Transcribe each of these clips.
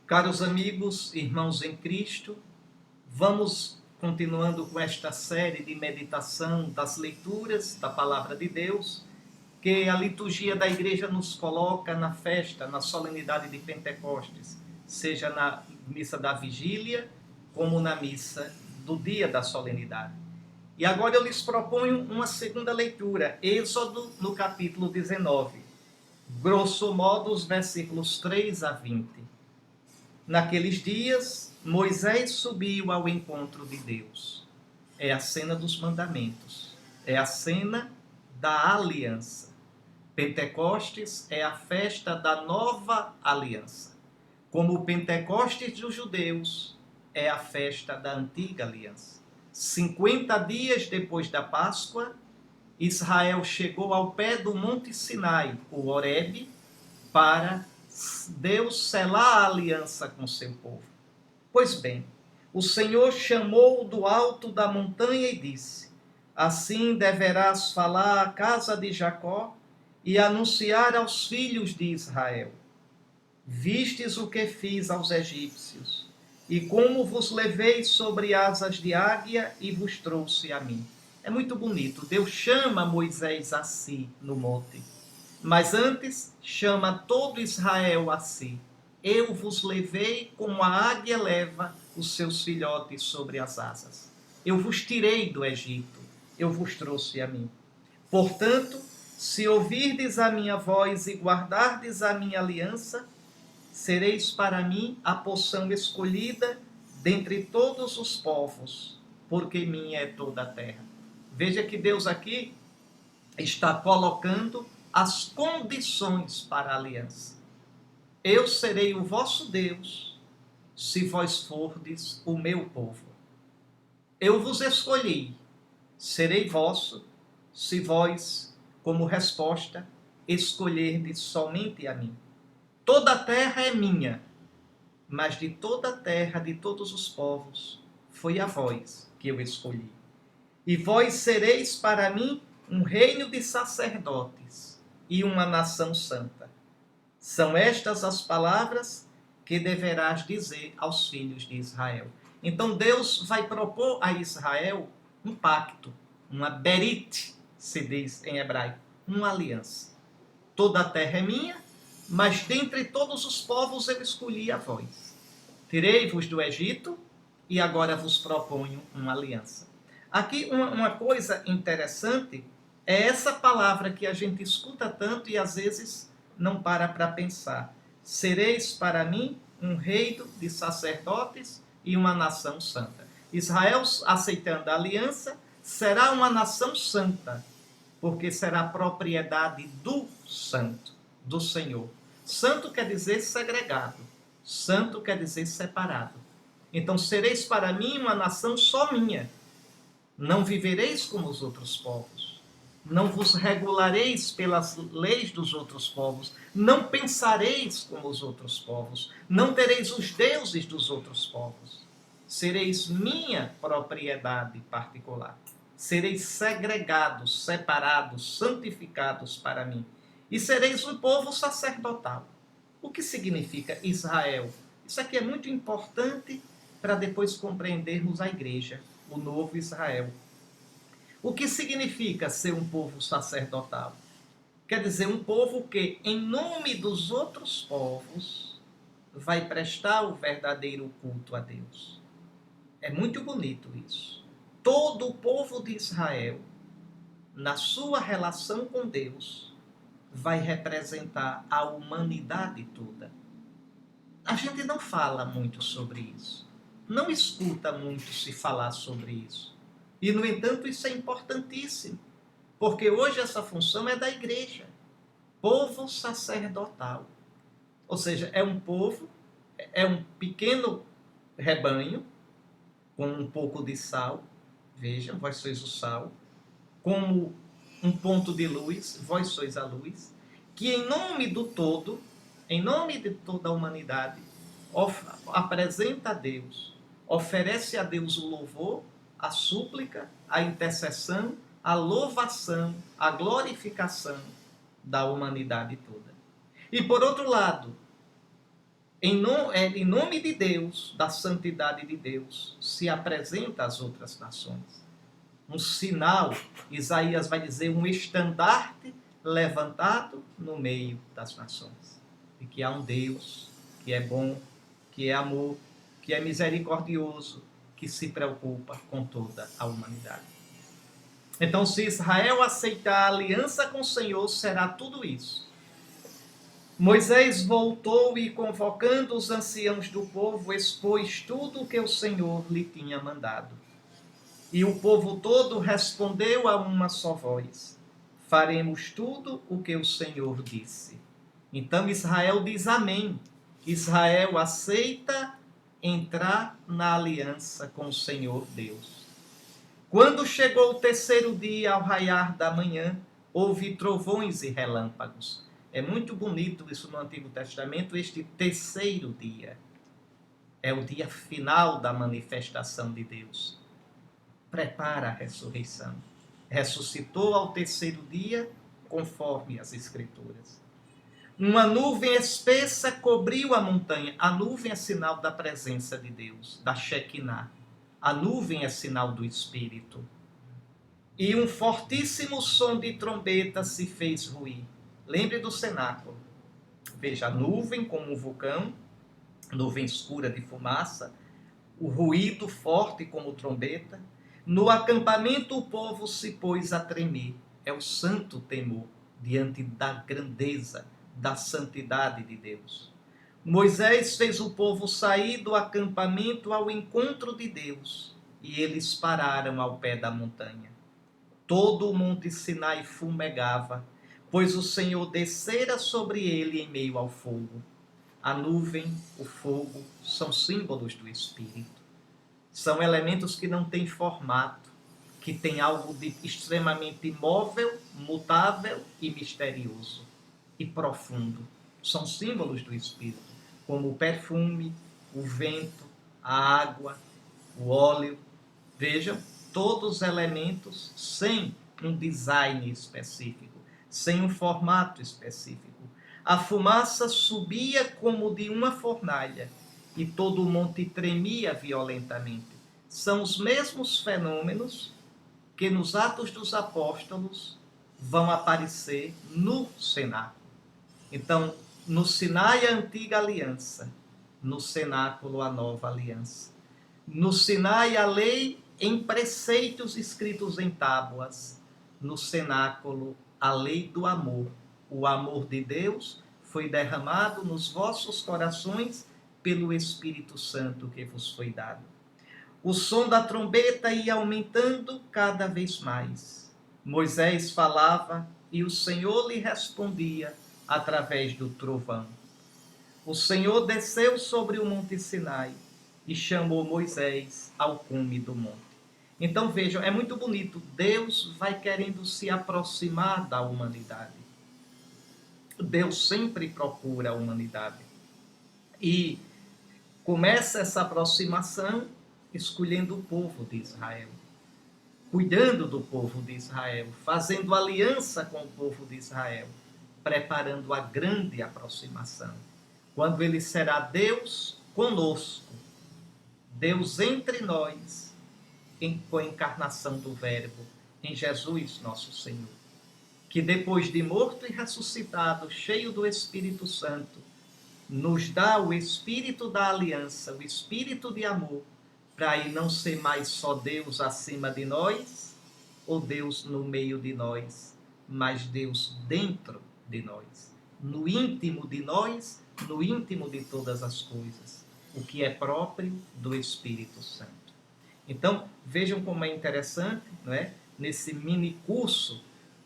Caros amigos, irmãos em Cristo, vamos continuando com esta série de meditação das leituras da Palavra de Deus, que a liturgia da igreja nos coloca na festa, na solenidade de Pentecostes, seja na missa da vigília, como na missa do dia da solenidade. E agora eu lhes proponho uma segunda leitura, Êxodo no capítulo 19, grosso modo os versículos 3 a 20. Naqueles dias, Moisés subiu ao encontro de Deus. É a cena dos mandamentos. É a cena da aliança. Pentecostes é a festa da nova aliança. Como o Pentecostes dos judeus é a festa da antiga aliança. 50 dias depois da Páscoa, Israel chegou ao pé do Monte Sinai, o Horebe, para Deus selar a aliança com seu povo. Pois bem, o Senhor chamou do alto da montanha e disse: assim deverás falar à casa de Jacó e anunciar aos filhos de Israel: vistes o que fiz aos egípcios, e como vos levei sobre asas de águia e vos trouxe a mim. É muito bonito. Deus chama Moisés a si no monte. Mas antes, chama todo Israel a si. Eu vos levei como a águia leva os seus filhotes sobre as asas. Eu vos tirei do Egito, eu vos trouxe a mim. Portanto, se ouvirdes a minha voz e guardardes a minha aliança, sereis para mim a porção escolhida dentre todos os povos, porque minha é toda a terra. Veja que Deus aqui está colocando as condições para a aliança. Eu serei o vosso Deus, se vós fordes o meu povo. Eu vos escolhi, serei vosso, se vós, como resposta, escolherdes somente a mim. Toda a terra é minha, mas de toda a terra, de todos os povos, foi a vós que eu escolhi. E vós sereis para mim um reino de sacerdotes e uma nação santa. São estas as palavras que deverás dizer aos filhos de Israel. Então Deus vai propor a Israel um pacto, uma berit, se diz em hebraico, uma aliança. Toda a terra é minha, mas dentre todos os povos eu escolhi a vós. Tirei-vos do Egito e agora vos proponho uma aliança. Aqui uma coisa interessante é essa palavra que a gente escuta tanto e às vezes não para pensar. Sereis para mim um reino de sacerdotes e uma nação santa. Israel, aceitando a aliança, será uma nação santa, porque será propriedade do santo, do Senhor. Santo quer dizer segregado, santo quer dizer separado. Então sereis para mim uma nação só minha. Não vivereis como os outros povos. Não vos regulareis pelas leis dos outros povos. Não pensareis como os outros povos. Não tereis os deuses dos outros povos. Sereis minha propriedade particular. Sereis segregados, separados, santificados para mim. E sereis um povo sacerdotal. O que significa Israel? Isso aqui é muito importante para depois compreendermos a igreja, o novo Israel. O que significa ser um povo sacerdotal? Quer dizer, um povo que, em nome dos outros povos, vai prestar o verdadeiro culto a Deus. É muito bonito isso. Todo o povo de Israel, na sua relação com Deus, vai representar a humanidade toda. A gente não fala muito sobre isso. Não escuta muito se falar sobre isso. E, no entanto, isso é importantíssimo. Porque hoje essa função é da igreja. Povo sacerdotal. Ou seja, é um povo, é um pequeno rebanho, com um pouco de sal. Vejam, vós sois o sal. Como um ponto de luz, vós sois a luz. Que em nome do todo, em nome de toda a humanidade, apresenta a Deus, oferece a Deus o louvor, a súplica, a intercessão, a louvação, a glorificação da humanidade toda. E por outro lado, em nome de Deus, da santidade de Deus, se apresenta às outras nações. Um sinal, Isaías vai dizer, um estandarte levantado no meio das nações. E que há um Deus que é bom, que é amor, que é misericordioso, que se preocupa com toda a humanidade. Então, se Israel aceitar a aliança com o Senhor, será tudo isso. Moisés voltou e, convocando os anciãos do povo, expôs tudo o que o Senhor lhe tinha mandado. E o povo todo respondeu a uma só voz: faremos tudo o que o Senhor disse. Então Israel diz amém. Israel aceita entrar na aliança com o Senhor Deus. Quando chegou o terceiro dia, ao raiar da manhã, houve trovões e relâmpagos. É muito bonito isso no Antigo Testamento, este terceiro dia. É o dia final da manifestação de Deus. Prepara a ressurreição. Ressuscitou ao terceiro dia, conforme as Escrituras. Uma nuvem espessa cobriu a montanha. A nuvem é sinal da presença de Deus, da Shekinah. A nuvem é sinal do Espírito. E um fortíssimo som de trombeta se fez ruir. Lembre do cenáculo. Veja, a nuvem como um vulcão, nuvem escura de fumaça, o ruído forte como trombeta. No acampamento o povo se pôs a tremer. É o santo temor diante da grandeza, da santidade de Deus. Moisés fez o povo sair do acampamento ao encontro de Deus, e eles pararam ao pé da montanha. Todo o monte Sinai fumegava, pois o Senhor descera sobre ele em meio ao fogo. A nuvem, o fogo, são símbolos do Espírito. São elementos que não têm formato, que têm algo de extremamente imóvel, mutável e misterioso e profundo. São símbolos do Espírito, como o perfume, o vento, a água, o óleo. Vejam, todos elementos sem um design específico, sem um formato específico. A fumaça subia como de uma fornalha e todo o monte tremia violentamente. São os mesmos fenômenos que nos Atos dos Apóstolos vão aparecer no cenáculo. Então, no Sinai a antiga aliança, no cenáculo a nova aliança. No Sinai a lei em preceitos escritos em tábuas, no cenáculo a lei do amor. O amor de Deus foi derramado nos vossos corações pelo Espírito Santo que vos foi dado. O som da trombeta ia aumentando cada vez mais. Moisés falava e o Senhor lhe respondia através do trovão. O Senhor desceu sobre o monte Sinai e chamou Moisés ao cume do monte. Então vejam, é muito bonito. Deus vai querendo se aproximar da humanidade. Deus sempre procura a humanidade. E começa essa aproximação escolhendo o povo de Israel, cuidando do povo de Israel, fazendo aliança com o povo de Israel, preparando a grande aproximação, quando ele será Deus conosco, Deus entre nós, com a encarnação do Verbo, em Jesus nosso Senhor, que depois de morto e ressuscitado, cheio do Espírito Santo, nos dá o Espírito da aliança, o Espírito de amor, para aí não ser mais só Deus acima de nós, ou Deus no meio de nós, mas Deus dentro de nós, no íntimo de nós, no íntimo de todas as coisas, o que é próprio do Espírito Santo. Então, vejam como é interessante, não é? Nesse mini curso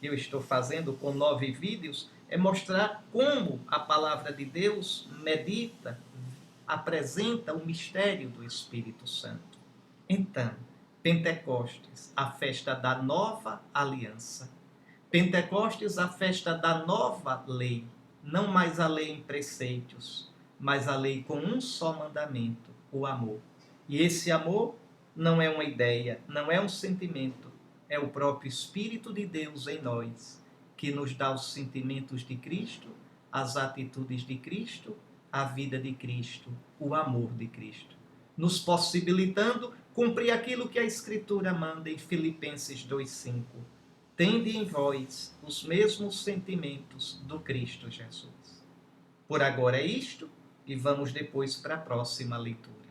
que eu estou fazendo com 9 vídeos, é mostrar como a palavra de Deus medita, apresenta o mistério do Espírito Santo. Então, Pentecostes, a festa da nova aliança. Pentecostes, a festa da nova lei. Não mais a lei em preceitos, mas a lei com um só mandamento, o amor. E esse amor não é uma ideia, não é um sentimento, é o próprio Espírito de Deus em nós, que nos dá os sentimentos de Cristo, as atitudes de Cristo, a vida de Cristo, o amor de Cristo, nos possibilitando cumprir aquilo que a Escritura manda em Filipenses 2,5. Tende em vós os mesmos sentimentos do Cristo Jesus. Por agora é isto, e vamos depois para a próxima leitura.